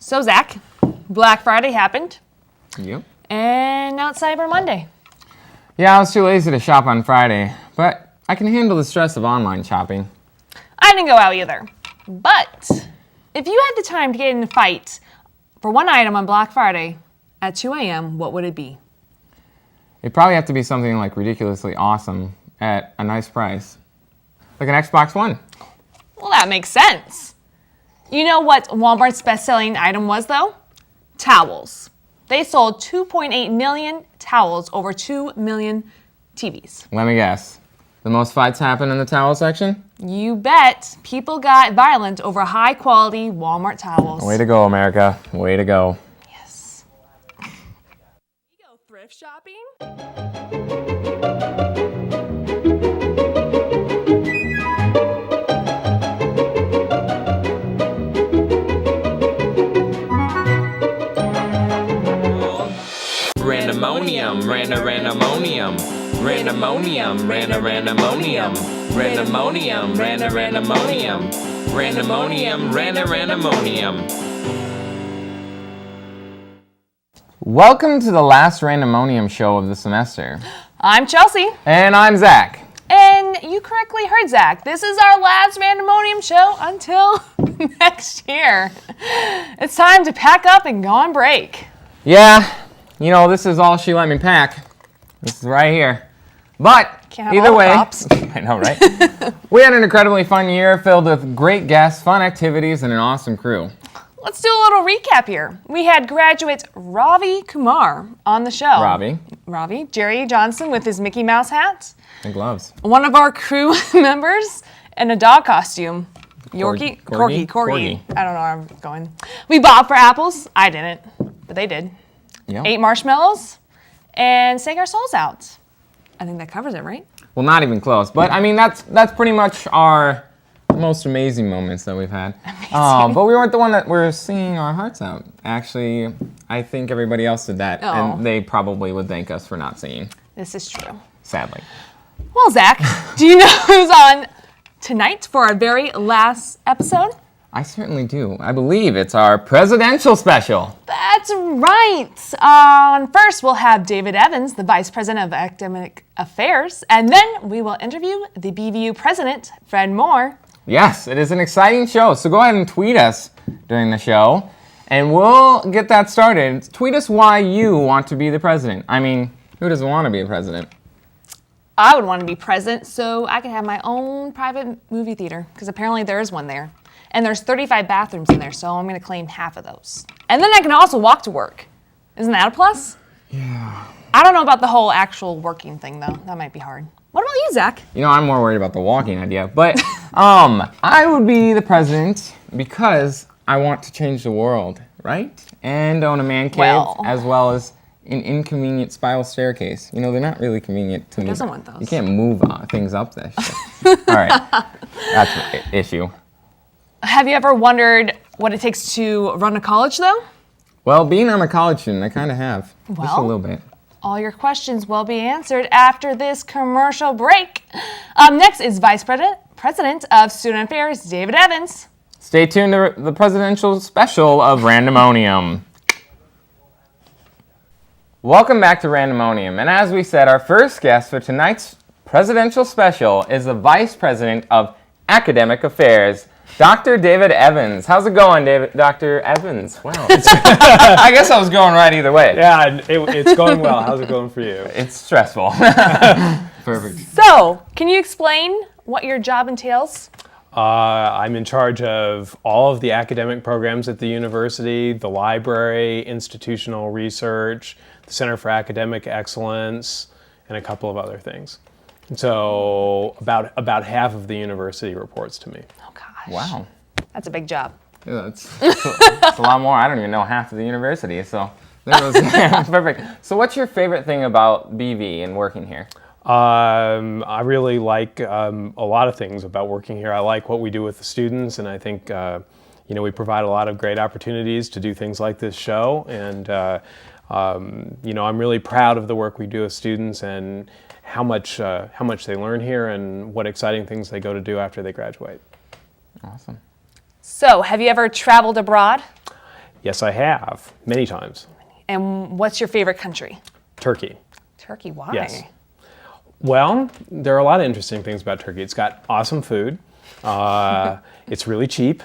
So, Zach, Black Friday happened. Yep. And now it's Cyber Monday. Yeah, I was too lazy to shop on Friday, but I can handle the stress of online shopping. I didn't go out either. But if you had the time to get in a fight for one item on Black Friday at 2 a.m., what would it be? It'd probably have to be something like ridiculously awesome at a nice price. Like an Xbox One. Well, that makes sense. You know what Walmart's best-selling item was, though? Towels. They sold 2.8 million towels over 2 million TVs. Let me guess. The most fights happen in the towel section? You bet. People got violent over high-quality Walmart towels. Way to go, America. Way to go. Yes. You go thrift shopping? Randomonium, randomonium, randomonium, randomonium, randomonium, randomonium, randomonium. Welcome to the last Randomonium show of the semester. I'm Chelsey. And I'm Zach. And you correctly heard, Zach. This is our last Randomonium show until next year. It's time to pack up and go on break. Yeah, you know, this is all she let me pack. This is right here. But either way, I know, right? We had an incredibly fun year filled with great guests, fun activities, and an awesome crew. Let's do a little recap here. We had graduate Ravi Kumar on the show. Ravi, Jerry Johnson with his Mickey Mouse hat. And gloves. One of our crew members in a dog costume. Corgi. I don't know where I'm going. We bought for apples. I didn't, but they did. Yep. Ate marshmallows and sang our souls out. I think that covers it, right? Well, not even close. But I mean, that's pretty much our most amazing moments that we've had. But we weren't the one that were singing our hearts out. Actually, I think everybody else did that, and they probably would thank us for not singing. This is true. Sadly. Well, Zach, do you know who's on tonight for our very last episode? I certainly do. I believe it's our presidential special. That's right. First, we'll have David Evans, the Vice President of Academic Affairs, and then we will interview the BVU President, Fred Moore. Yes, it is an exciting show, so go ahead and tweet us during the show, and we'll get that started. Tweet us why you want to be the president. I mean, who doesn't want to be a president? I would want to be president so I can have my own private movie theater, because apparently there is one there. And there's 35 bathrooms in there, so I'm going to claim half of those. And then I can also walk to work. Isn't that a plus? Yeah. I don't know about the whole actual working thing, though. That might be hard. What about you, Zach? You know, I'm more worried about the walking idea. But I would be the president because I want to change the world, right? And own a man cave, as well as an inconvenient spiral staircase. You know, they're not really convenient to me. Who doesn't want those? You can't move things up this shit. All right. That's the issue. Have you ever wondered what it takes to run a college, though? Well, being on a college student, I kind of have. Just a little bit. All your questions will be answered after this commercial break. Next is Vice President of Student Affairs, David Evans. Stay tuned to the presidential special of Randomonium. Welcome back to Randomonium. And as we said, our first guest for tonight's presidential special is the Vice President of Academic Affairs, Dr. David Evans. How's it going, Dr. Evans? Wow. I guess I was going right either way. Yeah, it's going well. How's it going for you? It's stressful. Perfect. So, can you explain what your job entails? I'm in charge of all of the academic programs at the university, the library, institutional research, the Center for Academic Excellence, and a couple of other things. So about half of the university reports to me. Oh, gosh. Wow. That's a big job. Yeah, it's a lot more. I don't even know half of the university, so there goes. Perfect. So what's your favorite thing about BV and working here? I really like a lot of things about working here. I like what we do with the students, and I think we provide a lot of great opportunities to do things like this show. And I'm really proud of the work we do with students and how much they learn here and what exciting things they go to do after they graduate. Awesome. So, have you ever traveled abroad? Yes, I have, many times. And what's your favorite country? Turkey. Turkey, why? Yes. Well, there are a lot of interesting things about Turkey. It's got awesome food. It's really cheap.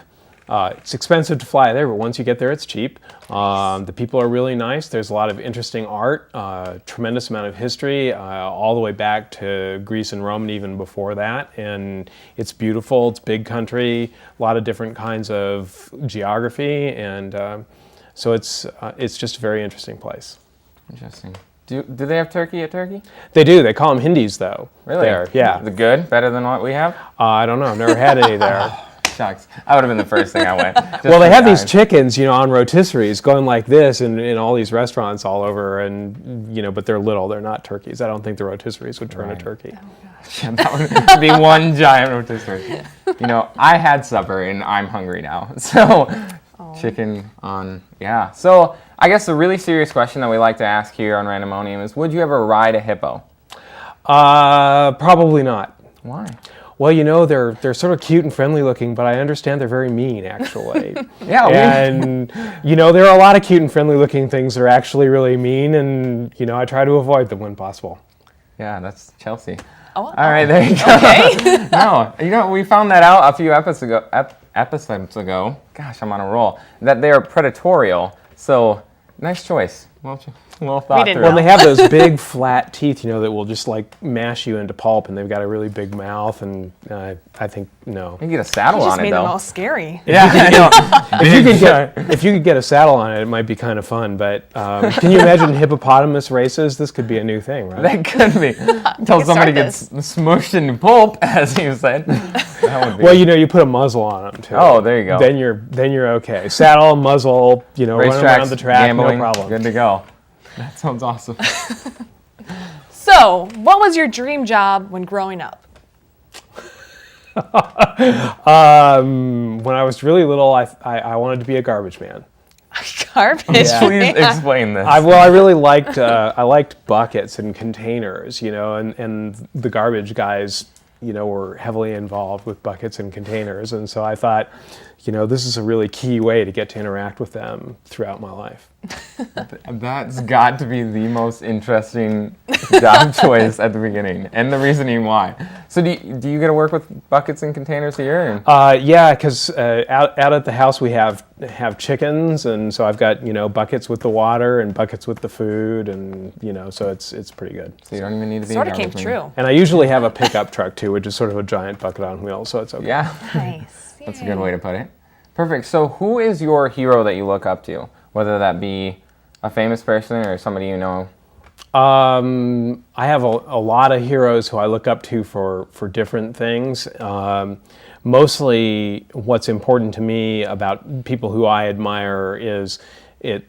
It's expensive to fly there, but once you get there, it's cheap. The people are really nice. There's a lot of interesting art, tremendous amount of history, all the way back to Greece and Rome and even before that. And it's beautiful. It's a big country, a lot of different kinds of geography, and so it's just a very interesting place. Interesting. Do they have turkey at Turkey? They do. They call them Hindis, though. Really? There. Yeah. Is it good? Better than what we have? I don't know. I've never had any there. Shucks. That would have been the first thing I went. Just Well, they for have these guys. chickens, on rotisseries going like this in all these restaurants all over, and but they're little. They're not turkeys. I don't think the rotisseries would turn a turkey. Yeah, that would be one giant rotisserie. I had supper and I'm hungry now. So, chicken on, yeah. So, I guess the really serious question that we like to ask here on Randomonium is, would you ever ride a hippo? Probably not. Why? Well, they're sort of cute and friendly looking, but I understand they're very mean, actually. Yeah. And, there are a lot of cute and friendly looking things that are actually really mean, and, I try to avoid them when possible. Yeah, that's Chelsey. Oh, All right, there you go. Okay. No, we found that out a few episodes ago. Gosh, I'm on a roll. That they are predatorial. So, nice choice. Well thought didn't through. Well, they have those big flat teeth, that will just mash you into pulp, and they've got a really big mouth, and I think no. You can get a saddle You just on it made though. them all scary. Yeah, I know. If you could get a saddle on it, it might be kind of fun. But can you imagine hippopotamus races? This could be a new thing, right? That could be. Until somebody gets smushed into pulp, as you said. That would be. Well, you put a muzzle on them too. Oh, there you go. Then you're okay. Saddle, muzzle, run around the track, gambling, no problem. Good to go. That sounds awesome. So, what was your dream job when growing up? When I was really little, I wanted to be a garbage man. Garbage. Yeah. Please explain this. I really liked I liked buckets and containers, and the garbage guys, were heavily involved with buckets and containers, and so I thought, this is a really key way to get to interact with them throughout my life. That's got to be the most interesting job choice at the beginning, and the reasoning why. So do you get to work with buckets and containers here? Yeah, because out at the house we have chickens, and so I've got buckets with the water and buckets with the food, and so it's pretty good. So you don't even need to be Sort a of came garbage man. true. And I usually have a pickup truck too, which is sort of a giant bucket on wheels, so it's okay. Yeah, Nice. that's a good way to put it. Perfect. So who is your hero that you look up to? Whether that be a famous person or somebody you know? I have a lot of heroes who I look up to for different things. Mostly what's important to me about people who I admire is that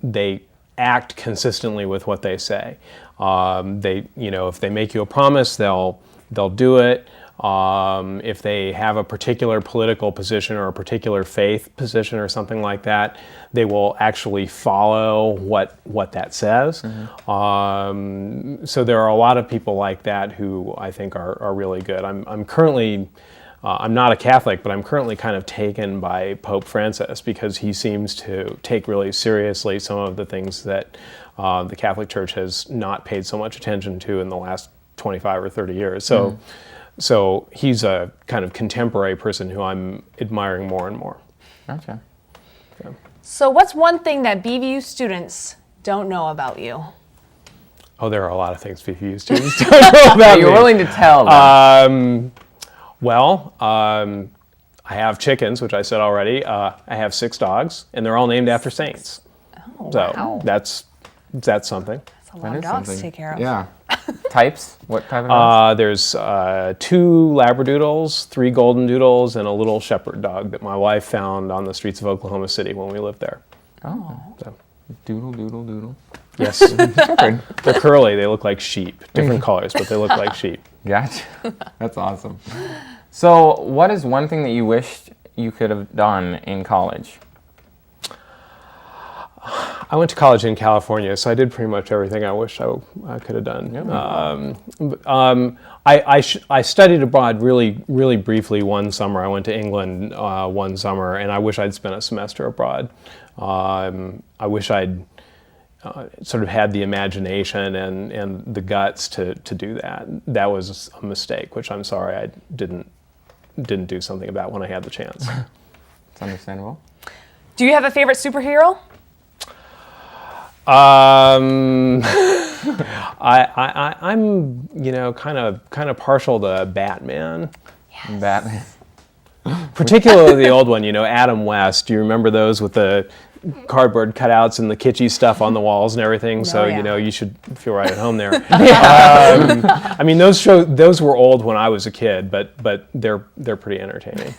they act consistently with what they say. If they make you a promise, they'll do it. If they have a particular political position or a particular faith position or something like that, they will actually follow what that says. Mm-hmm. So there are a lot of people like that who I think are really good. I'm currently, I'm not a Catholic, but I'm currently kind of taken by Pope Francis because he seems to take really seriously some of the things that the Catholic Church has not paid so much attention to in the last 25 or 30 years. So. Mm-hmm. So he's a kind of contemporary person who I'm admiring more and more. Gotcha. Yeah. So, what's one thing that BVU students don't know about you? Oh, there are a lot of things BVU students don't know about You're me. willing to tell them. I have chickens, which I said already. I have 6 dogs, and they're all named after saints. Oh, So wow. that's something. That's a lot of dogs to take care of. Yeah. Types? What type of dogs? There's 2 Labradoodles, 3 Golden Doodles, and a little shepherd dog that my wife found on the streets of Oklahoma City when we lived there. Oh. So, Doodle, doodle, doodle. yes, they're curly. They look like sheep. Different colors, but they look like sheep. Gotcha. That's awesome. So, what is one thing that you wished you could have done in college? I went to college in California, so I did pretty much everything I wish I could have done. I studied abroad really briefly one summer. I went to England one summer, and I wish I'd spent a semester abroad. I wish I'd sort of had the imagination and the guts to do that. That was a mistake, which I'm sorry I didn't do something about when I had the chance. It's understandable. Do you have a favorite superhero? I'm kind of partial to Batman. Yes. Batman. Particularly the old one, Adam West. Do you remember those with the cardboard cutouts and the kitschy stuff on the walls and everything? So yeah. you should feel right at home there. I mean, those were old when I was a kid, but they're pretty entertaining.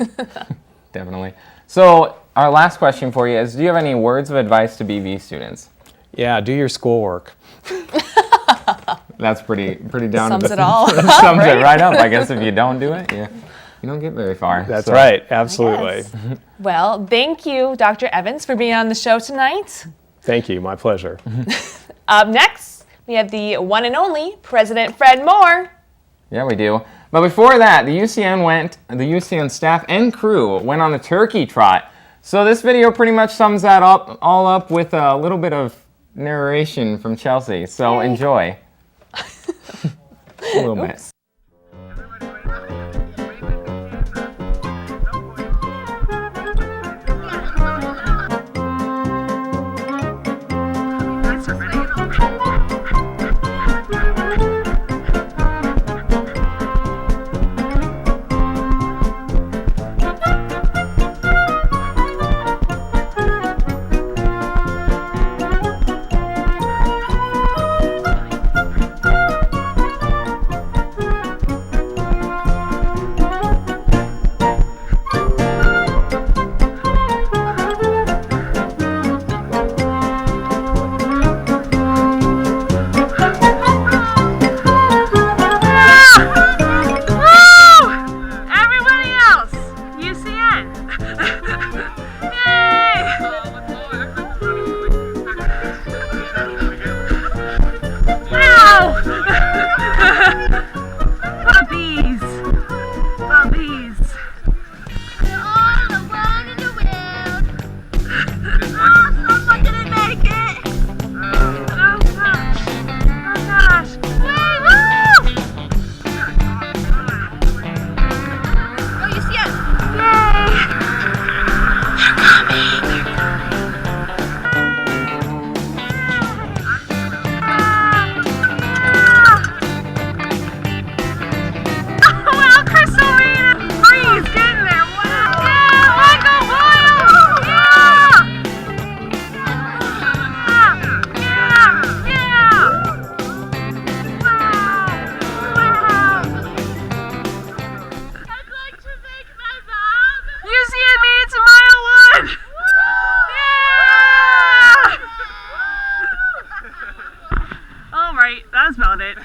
Definitely. So our last question for you is: do you have any words of advice to BV students? Yeah, do your schoolwork. That's pretty down Sums to the it all. sums it right up. I guess if you don't do it, you don't get very far. That's right, absolutely. Well, thank you, Dr. Evans, for being on the show tonight. Thank you, my pleasure. Up next, we have the one and only President Fred Moore. Yeah, we do. But before that, the UCN staff and crew went on a turkey trot. So this video pretty much sums that all up with a little bit of narration from Chelsey. So enjoy. A little bit. That's about it.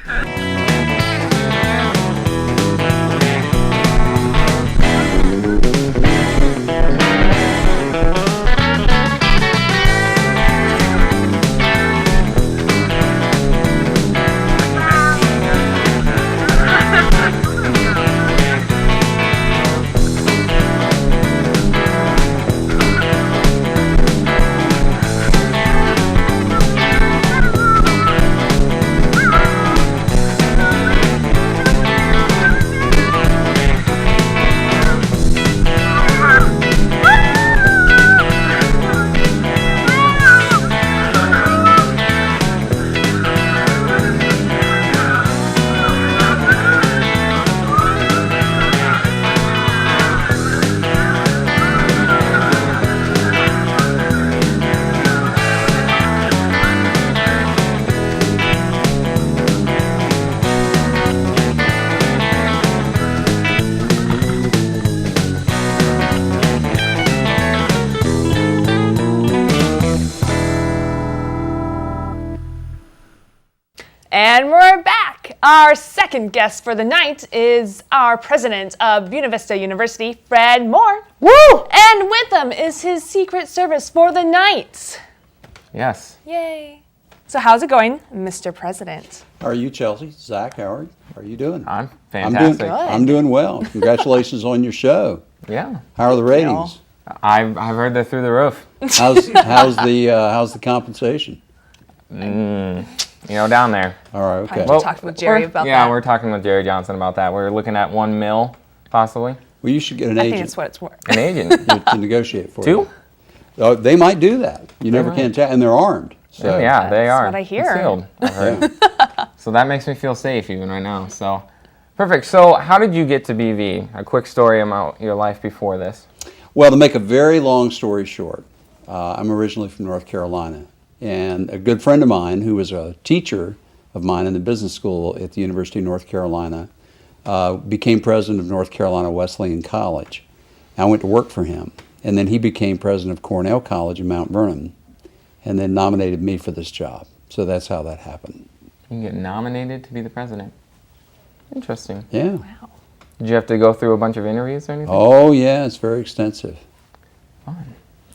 And we're back. Our second guest for the night is our president of Buena Vista University, Fred Moore. Woo! And with him is his secret service for the night. Yes. Yay. So how's it going, Mr. President? How are you, Chelsey? Zach, how are you doing? I'm fantastic. Good. I'm doing well. Congratulations on your show. Yeah. How are the ratings? I've heard they're through the roof. How's the compensation? Down there. All right, okay. Probably talking with Jerry about that. Yeah, we're talking with Jerry Johnson about that. We're looking at $1 million, possibly. Well, you should get an I agent think it's what it's worth. An agent. to negotiate for you. 2? They might do that. You never can tell, and they're armed. So Oh, yeah, they That's are. what I hear. Concealed, I've heard. yeah. So that makes me feel safe even right now. So, perfect. So, how did you get to BV? A quick story about your life before this. Well, to make a very long story short, I'm originally from North Carolina, and a good friend of mine who was a teacher of mine in the business school at the University of North Carolina became president of North Carolina Wesleyan College. I went to work for him, and then he became president of Cornell College in Mount Vernon, and then nominated me for this job. So that's how that happened. You can get nominated to be the president. Interesting. Yeah. Wow. Did you have to go through a bunch of interviews or anything? Oh, yeah, it's very extensive. Fun.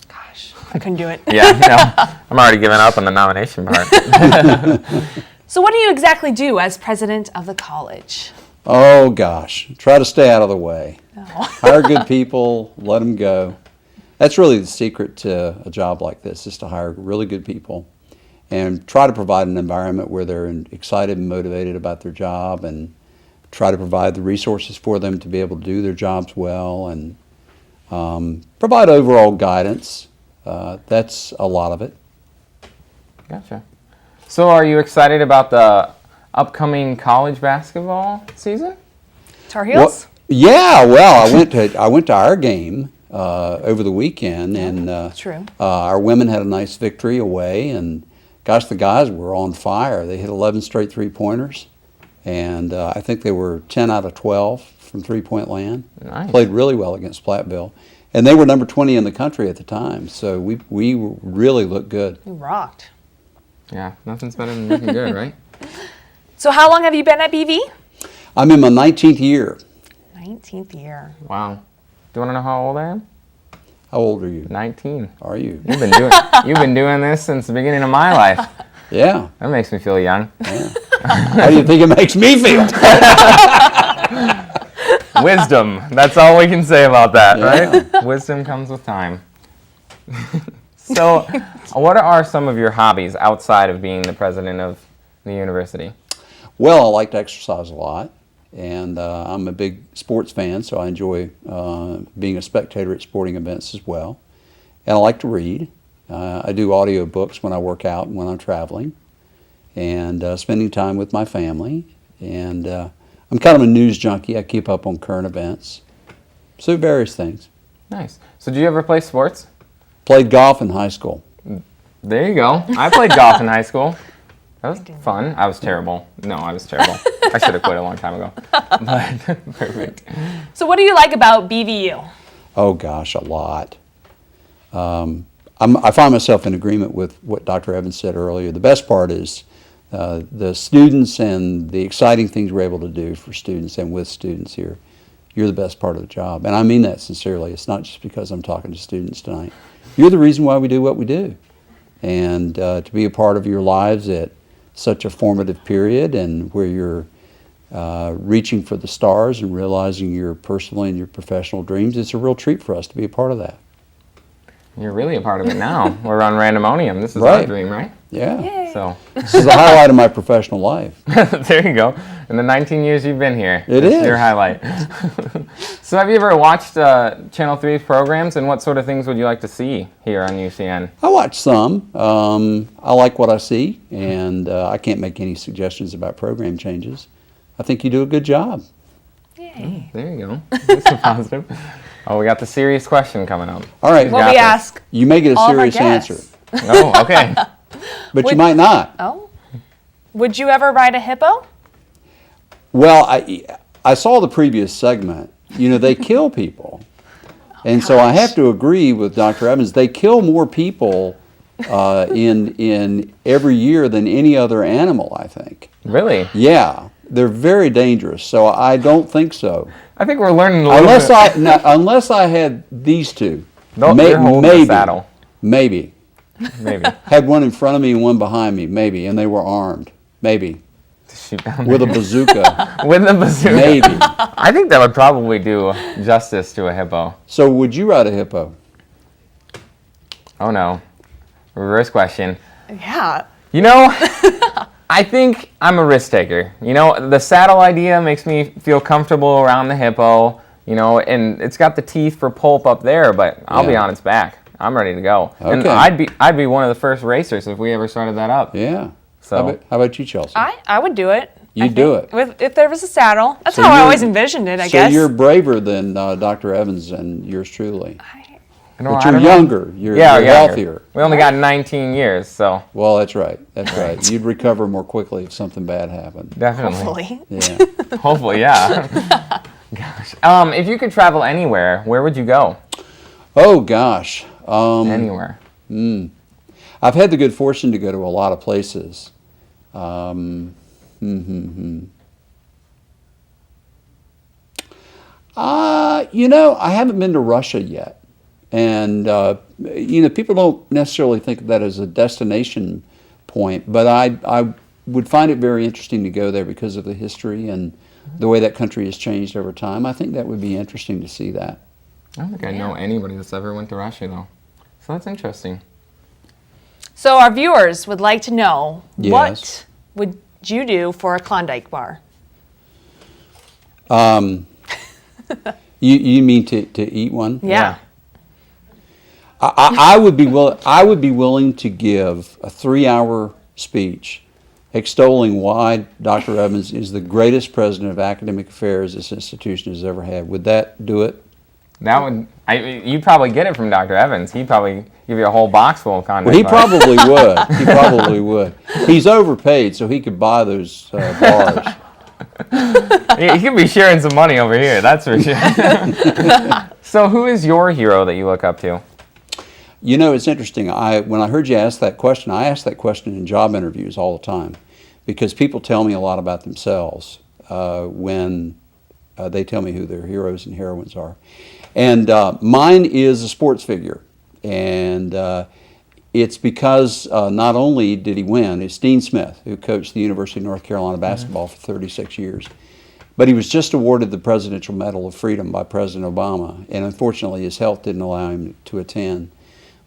Gosh, I couldn't do it. Yeah, no, I'm already giving up on the nomination part. So what do you exactly do as president of the college? Oh, gosh. Try to stay out of the way. Oh. Hire good people, let them go. That's really the secret to a job like this, is to hire really good people and try to provide an environment where they're excited and motivated about their job, and try to provide the resources for them to be able to do their jobs well, and provide overall guidance. That's a lot of it. Gotcha. So are you excited about the upcoming college basketball season? Tar Heels? Yeah, well, I went to our game over the weekend, and True. Our women had a nice victory away, and gosh, the guys were on fire. They hit 11 straight three-pointers, and I think they were 10 out of 12 from three-point land. Nice. Played really well against Platteville, and they were number 20 in the country at the time, so we really looked good. You rocked. Yeah, nothing's better than looking good, right? So how long have you been at BV? I'm in my 19th year. 19th year. Wow. Do you want to know how old I am? How old are you? 19. Are you? You've been doing this since the beginning of my life. Yeah. That makes me feel young. How do you think it makes me feel? Wisdom. That's all we can say about that, Yeah. right? Wisdom comes with time. So, what are some of your hobbies outside of being the president of the university? Well, I like to exercise a lot, and I'm a big sports fan, so I enjoy being a spectator at sporting events as well. And I like to read. I do audio books when I work out and when I'm traveling, and spending time with my family. And I'm kind of a news junkie. I keep up on current events. So various things. Nice. So, do you ever play sports? Played golf in high school. There you go. I played golf in high school. That was fun. I was terrible. No, I was terrible. I should have quit a long time ago. But perfect. So what do you like about BVU? Oh gosh, a lot. I find myself in agreement with what Dr. Evans said earlier. The best part is the students and the exciting things we're able to do for students and with students here. You're the best part of the job. And I mean that sincerely. It's not just because I'm talking to students tonight. You're the reason why we do what we do. And to be a part of your lives at such a formative period, and where you're reaching for the stars and realizing your personal and your professional dreams, it's a real treat for us to be a part of that. You're really a part of it now. We're on Randomonium. This is our Right. dream, right? Yeah. So, This is the highlight of my professional life. there you go. In the 19 years you've been here, It it's is. your highlight. So, have you ever watched Channel 3's programs, and what sort of things would you like to see here on UCN? I watch some. I like what I see, and I can't make any suggestions about program changes. I think you do a good job. Yay. There you go. That's a positive. Oh, we got the serious question coming up. All right. You What got we this. ask You may get a all of our serious answer, guests. Oh, okay. but you Would- might not. Oh. Would you ever ride a hippo? Well, I saw the previous segment. You know, they kill people. And so I have to agree with Dr. Evans. They kill more people in every year than any other animal, I think. Really? Yeah, they're very dangerous. So I don't think so. I think we're learning a little Unless I had these two. They're holding the saddle. Maybe. Maybe. Had one in front of me and one behind me, maybe, and they were armed, maybe, Shoot down with a bazooka, with the bazooka. maybe. I think that would probably do justice to a hippo. So would you ride a hippo? Oh no. Reverse question. Yeah. You know, I think I'm a risk taker. You know, the saddle idea makes me feel comfortable around the hippo, you know, and it's got the teeth for pulp up there, but I'll be Yeah. on its back. I'm ready to go. And Okay. I'd be one of the first racers if we ever started that up. Yeah. So How about you, Chelsey? I would do it. You'd do it. If there was a saddle. That's So how I you're- always envisioned it, I So guess. you're braver than Dr. Evans and yours truly. You know, But I you're don't know. younger. You're younger. healthier. We only got 19 years, so Well, that's right. That's right. You'd recover more quickly if something bad happened. definitely. Hopefully. Yeah. Hopefully, yeah. Gosh. If you could travel anywhere, where would you go? Oh gosh. Anywhere. I've had the good fortune to go to a lot of places. You know, I haven't been to Russia yet. And, you know, people don't necessarily think of that as a destination point, but I would find it very interesting to go there because of the history and the way that country has changed over time. I think that would be interesting to see that. I don't think I know anybody that's ever went to Russia, though. So that's interesting. So our viewers would like to know, Yes. what would you do for a Klondike bar? You mean to eat one? Yeah. I would be willing to give a 3-hour speech extolling why Dr. Evans is the greatest president of academic affairs this institution has ever had. Would that do it? That would, you'd probably get it from Dr. Evans. He'd probably give you a whole box full of content. Well, he probably would. He probably would. He's overpaid, so he could buy those bars. He could be sharing some money over here, that's for sure. So who is your hero that you look up to? You know, it's interesting. When I heard you ask that question, I ask that question in job interviews all the time because people tell me a lot about themselves when they tell me who their heroes and heroines are. And mine is a sports figure. And it's because not only did he win, it's Dean Smith, who coached the University of North Carolina basketball for 36 years. But he was just awarded the Presidential Medal of Freedom by President Obama. And unfortunately, his health didn't allow him to attend.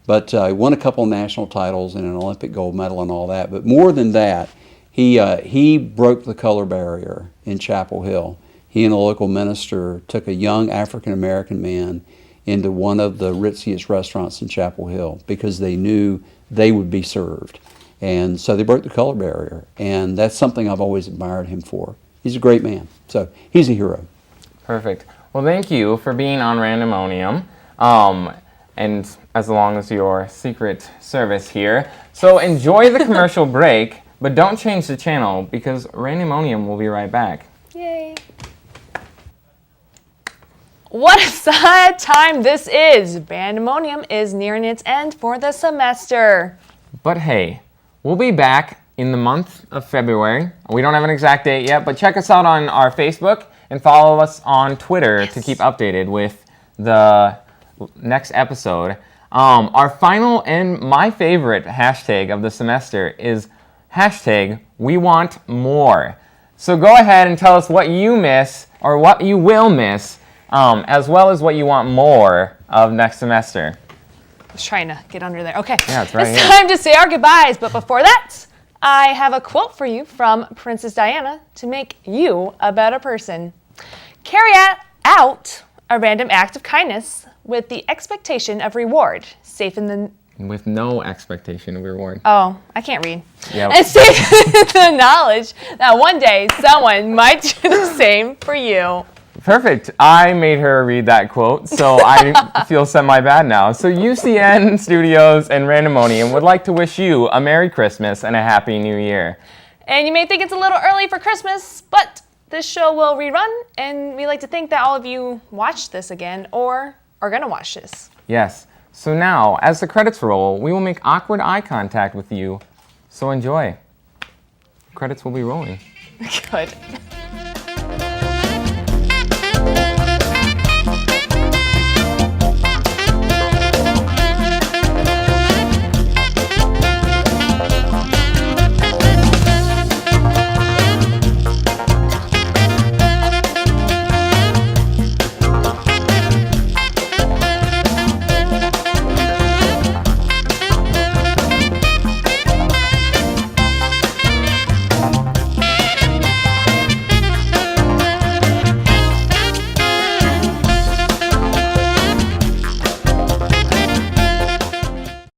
But he won a couple of national titles and an Olympic gold medal and all that. But more than that, he broke the color barrier in Chapel Hill. He and a local minister took a young African-American man into one of the ritziest restaurants in Chapel Hill because they knew they would be served. And so they broke the color barrier. And that's something I've always admired him for. He's a great man. So he's a hero. Perfect. Well, thank you for being on Randomonium. And as long as your secret service here. So enjoy the commercial break, but don't change the channel because Randomonium will be right back. Yay. What a sad time this is. Randomonium is nearing its end for the semester. But hey, we'll be back in the month of February. We don't have an exact date yet, but check us out on our Facebook and follow us on Twitter to keep updated with the next episode. Our final and my favorite hashtag of the semester is hashtag we want more. So go ahead and tell us what you miss or what you will miss, as well as what you want more of next semester. I was trying to get under there. Okay. Yeah, it's right here. time to say our goodbyes. But before that, I have a quote for you from Princess Diana to make you a better person. Carry out a random act of kindness with the expectation of reward, safe in the... With no expectation of reward. Oh, I can't read. Yep. And safe in the knowledge that one day someone might do the same for you. Perfect. I made her read that quote, so I feel semi-bad now. So UCN Studios and Randomonium would like to wish you a Merry Christmas and a Happy New Year. And you may think it's a little early for Christmas, but this show will rerun, and we like to think that all of you watched this again or are going to watch this. Yes. So now, as the credits roll, we will make awkward eye contact with you. So enjoy. Credits will be rolling. Good.